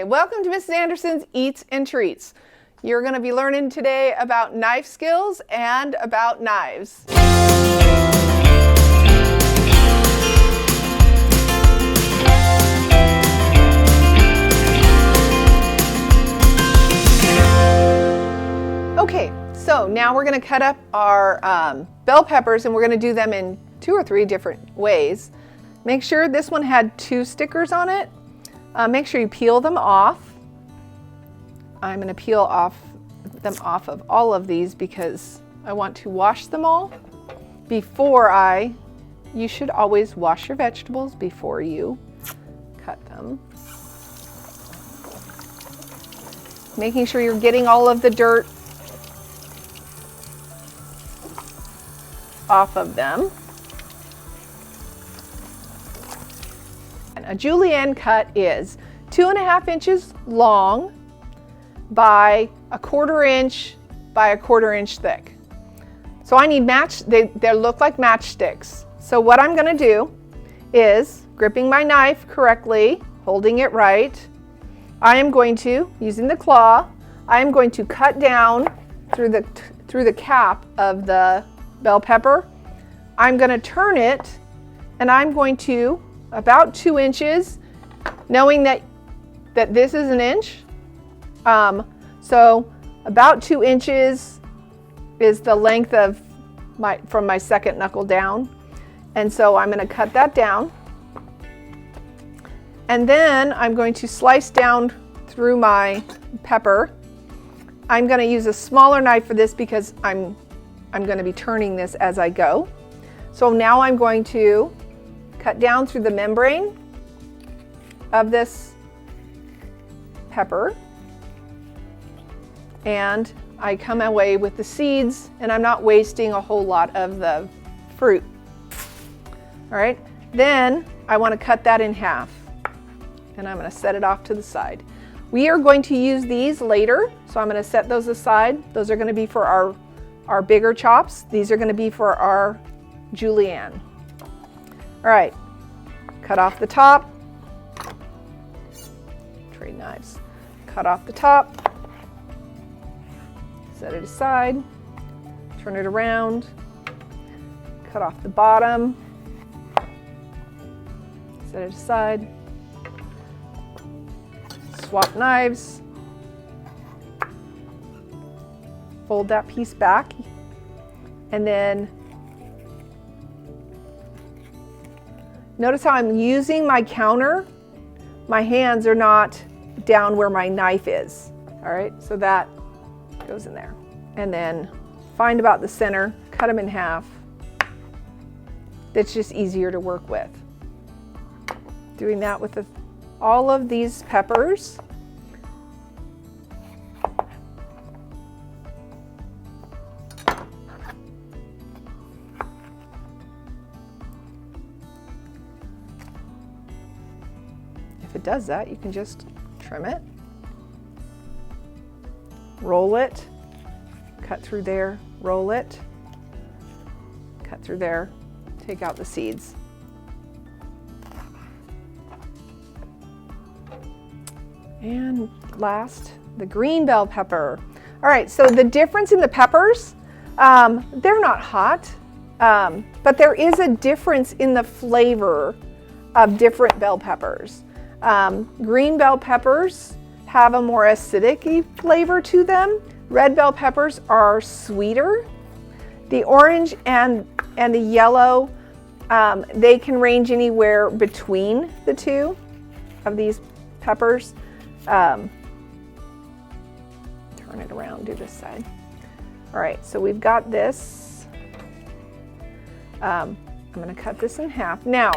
Okay, welcome to Mrs. Anderson's Eats and Treats. You're going to be learning today about knife skills and about knives. Okay, so now we're going to cut up our bell peppers, and we're going to do them in 2 or 3 different ways. Make sure this one had 2 stickers on it. Make sure you peel them off. I'm going to peel them off of all of these because I want to wash them all before you should always wash your vegetables before you cut them. Making sure you're getting all of the dirt off of them. A julienne cut is 2.5 inches long by 1/4 inch by 1/4 inch thick. So I need they look like matchsticks. So what I'm going to do is, gripping my knife correctly, holding it right, I am going to, using the claw, I am going to cut down through the cap of the bell pepper. I'm going to turn it, and I'm going to about 2 inches, knowing that this is 1 inch. So about 2 inches is the length of from my second knuckle down. And so I'm going to cut that down. And then I'm going to slice down through my pepper. I'm going to use a smaller knife for this because I'm going to be turning this as I go. So now I'm going to cut down through the membrane of this pepper, and I come away with the seeds, and I'm not wasting a whole lot of the fruit. All right, then I want to cut that in half, and I'm going to set it off to the side. We are going to use these later, so I'm going to set those aside. Those are going to be for our bigger chops. These are going to be for our julienne. All right, cut off the top. Trade knives. Cut off the top. Set it aside. Turn it around. Cut off the bottom. Set it aside. Swap knives. Fold that piece back. And then notice how I'm using my counter. My hands are not down where my knife is. All right, so that goes in there. And then find about the center, cut them in half. That's just easier to work with. Doing that with all of these peppers. If it does that, you can just trim it, roll it, cut through there, roll it, cut through there, take out the seeds. And last, the green bell pepper. All right, so the difference in the peppers, they're not hot, but there is a difference in the flavor of different bell peppers. Green bell peppers have a more acidic flavor to them. Red bell peppers are sweeter. The orange and the yellow, they can range anywhere between the two of these peppers. Turn it around, do this side. All right, so we've got this. I'm going to cut this in half. Now,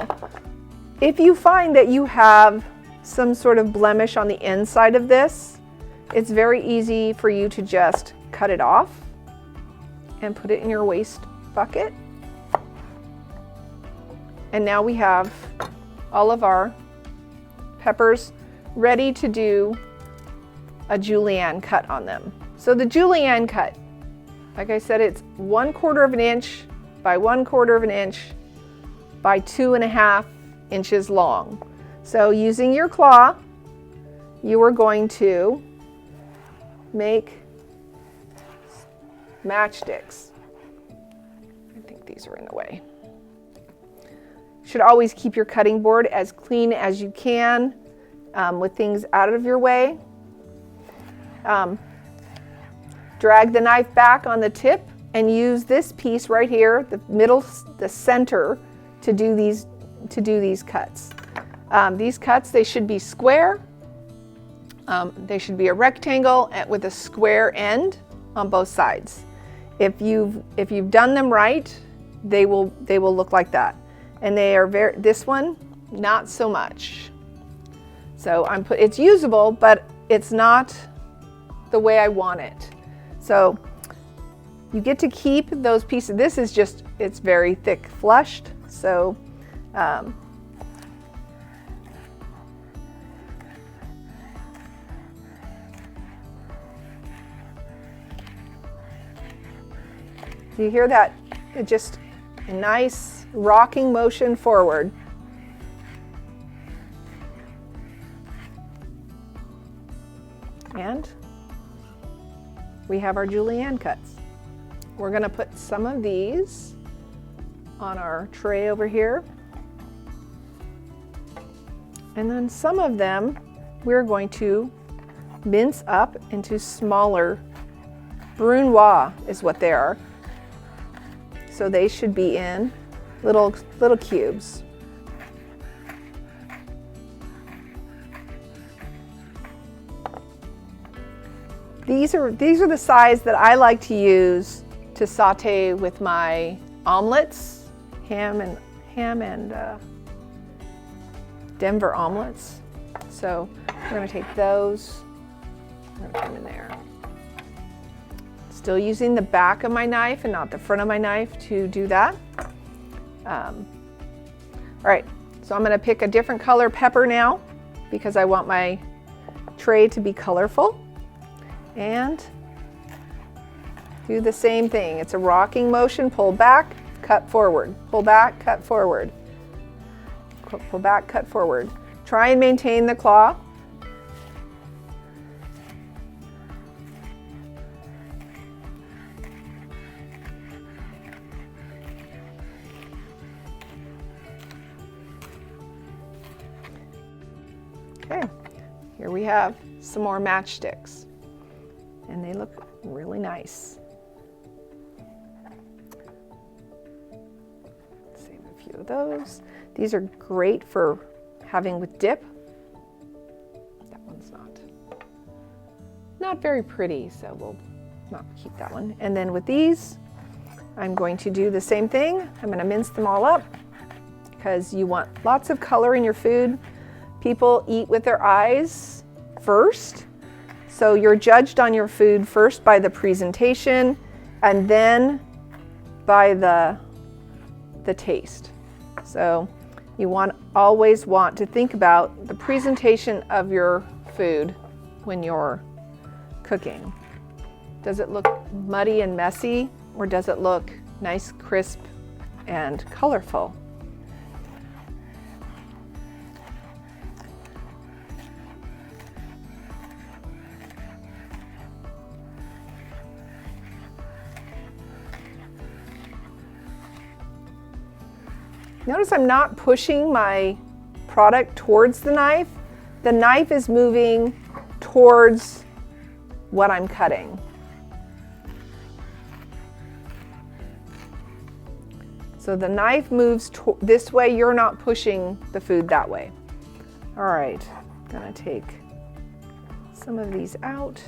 if you find that you have some sort of blemish on the inside of this, it's very easy for you to just cut it off and put it in your waste bucket. And now we have all of our peppers ready to do a julienne cut on them. So the julienne cut, like I said, it's 1/4 inch by 1/4 inch by 2.5 inches long. So using your claw, you are going to make matchsticks. I think these are in the way. You should always keep your cutting board as clean as you can with things out of your way. Drag the knife back on the tip and use this piece right here, the middle, the center, to do these cuts. These cuts, they should be square. They should be a rectangle with a square end on both sides. If you've done them right, they will look like that. And they are this one, not so much. So it's usable, but it's not the way I want it. So you get to keep those pieces. This is just, it's very thick flushed. So you hear that? It just a nice rocking motion forward. And we have our julienne cuts. We're going to put some of these on our tray over here. And then some of them we're going to mince up into smaller. Brunoise is what they are. So they should be in little cubes. These are the size that I like to use to saute with my omelets, ham and Denver omelets. So we're going to take those. I'm going to put them in there. Still using the back of my knife and not the front of my knife to do that. All right, so I'm going to pick a different color pepper now because I want my tray to be colorful. And do the same thing. It's a rocking motion. Pull back, cut forward. Pull back, cut forward. Pull back, cut forward. Try and maintain the claw. Okay, here we have some more matchsticks, and they look really nice. Save a few of those. These are great for having with dip. That one's not very pretty, so we'll not keep that one. And then with these, I'm going to do the same thing. I'm going to mince them all up because you want lots of color in your food. People eat with their eyes first, so you're judged on your food first by the presentation and then by the taste. So you always want to think about the presentation of your food when you're cooking. Does it look muddy and messy, or does it look nice, crisp, and colorful? Notice I'm not pushing my product towards the knife. The knife is moving towards what I'm cutting. So the knife moves this way, you're not pushing the food that way. All right, I'm gonna take some of these out,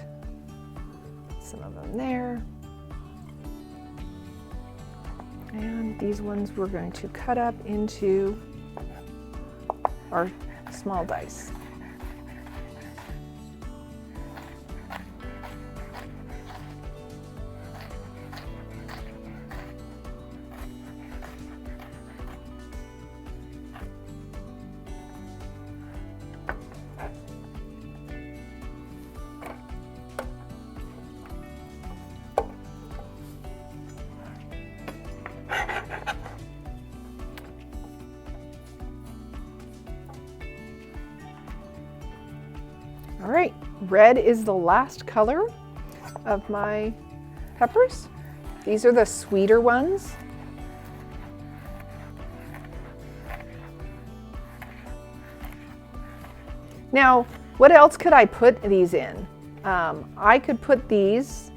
some of them there. And these ones we're going to cut up into our small dice. All right, red is the last color of my peppers. These are the sweeter ones. Now, what else could I put these in? I could put these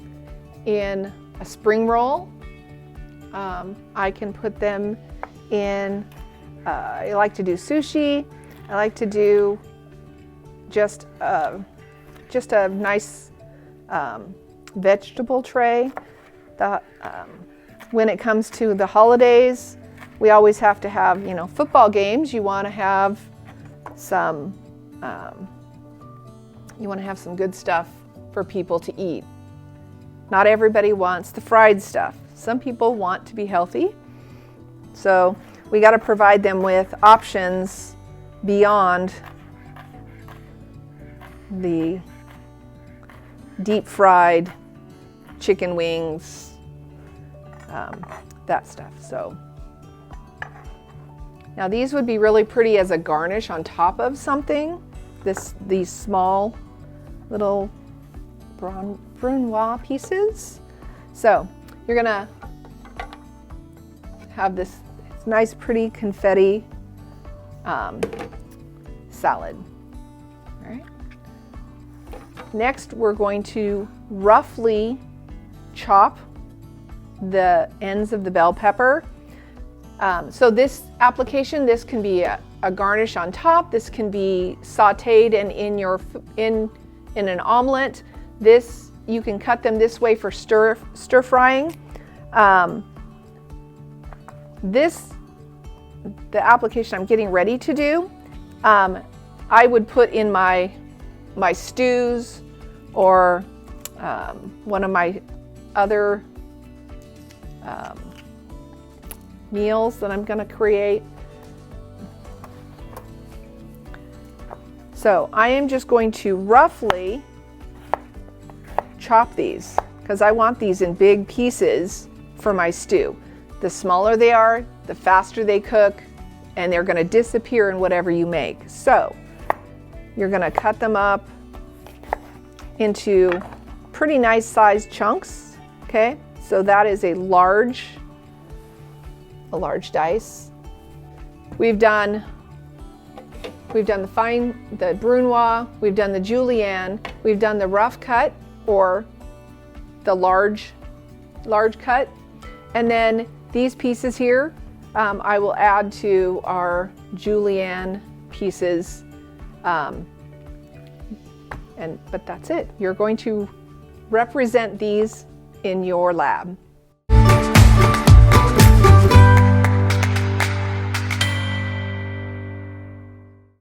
in a spring roll. I can put them in, I like to do sushi. I like to do just a nice vegetable tray. When it comes to the holidays, we always have to have, you know, football games. You want to have some good stuff for people to eat. Not everybody wants the fried stuff. Some people want to be healthy. So we got to provide them with options beyond the deep fried chicken wings, that stuff. So now these would be really pretty as a garnish on top of something. These small little brunoise pieces. So you're gonna have this nice pretty confetti salad. All right. Next, we're going to roughly chop the ends of the bell pepper. So this application, this can be a garnish on top. This can be sautéed and in an omelet. This, you can cut them this way for stir frying. The application I'm getting ready to do, I would put in my stews or one of my other meals that I'm going to create. So I am just going to roughly chop these because I want these in big pieces for my stew. The smaller they are, the faster they cook, and they're going to disappear in whatever you make. So you're going to cut them up into pretty nice sized chunks. Okay, so that is a large dice. We've done the brunoise, we've done the julienne, we've done the rough cut or the large cut, and then these pieces here I will add to our julienne pieces, but that's it. You're going to represent these in your lab.